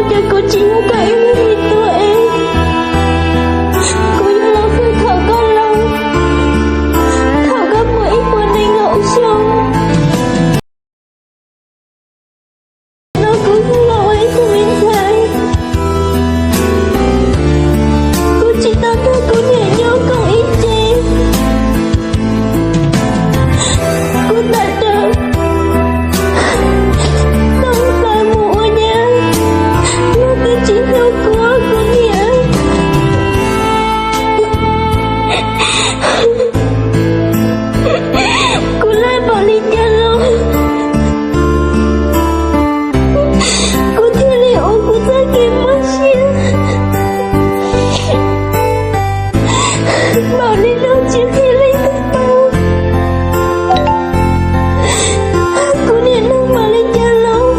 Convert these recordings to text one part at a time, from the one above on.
cho cô chỉ có cái gì tôi em. Cô yêu lâu phải thở có lâu, thở có mỗi một ngày ngậu sông. Nó cũng lâu ấy của mình thấy. Cô chỉ tao thôi cô nhẹ nhõm không ý chí. Cô đã được. Không phải mua nha. Nó cứ chỉ theo cô nhẹ. Cô lại bỏ đi cha luôn. Cô thấy liệu cô ra kìm mất xíu. Bảo đi đâu chưa khi lấy thức bao. Cô điện đâu mà lên cha lâu.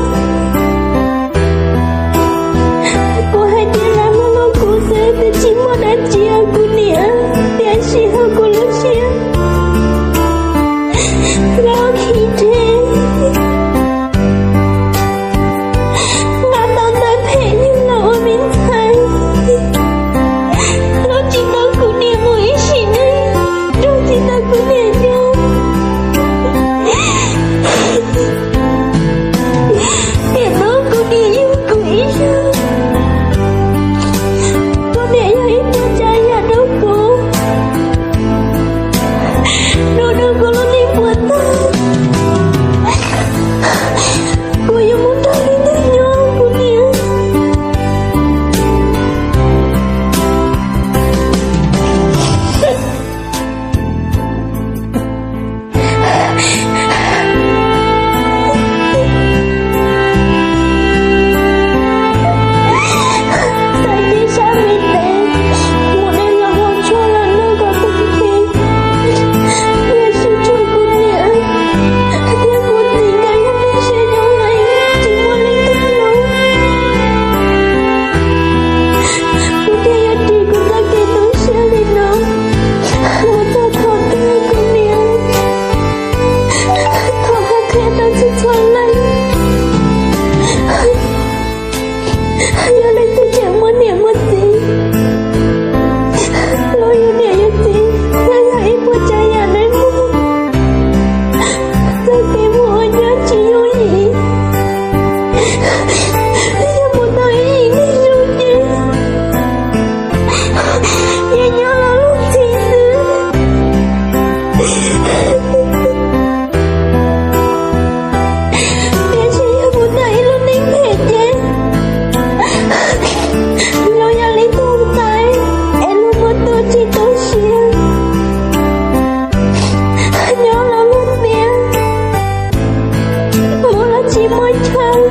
Cô hay đi làm lâu cô sẽ phải chỉ một đám chia cô nè. Để xí hơn cô lúc xíu. Rao khi thế. Ngã tao tới phê nhưng lâu ở mình thấy. Nó chỉ tao cô nè một ý xí này. Nó chỉ tao cô nè nhau. Để đó cô nè yêu cô ý sao. Cô nè yêu ý cho trai nhà đâu cô. Nó đâu có luôn đi buồn ta. Cô yêu muốn ta đi tới nhau cô nè. Tại vì sao mình tệ. Một đêm là một cho là nơi có tình tình. Vì sự cho cô nè. Theo cô tình cái nhất định sẽ nhau này. Chỉ muốn lên thức lâu. Cô theo giá trị của ta kể tôi sẽ lên nó. Một ta thọ tư cô nè. Thọ khá thế ta sẽ cho lên. Giờ đây tôi chẳng muốn niệm một gì. Lo yêu niệm yêu gì. Tôi hãy mua trái nhà này mua. Tôi kể mua nhớ chỉ yêu gì. Giờ một tôi ý nghĩ dù gì. Giờ nhớ là lúc gì nữa. Để chỉ một tôi lúc nín hết vậy. Lo nhà lấy tôi tay. Em luôn muốn tôi chỉ tôi xuyên. Nhớ là luôn biết. Muốn là chỉ mỗi chân.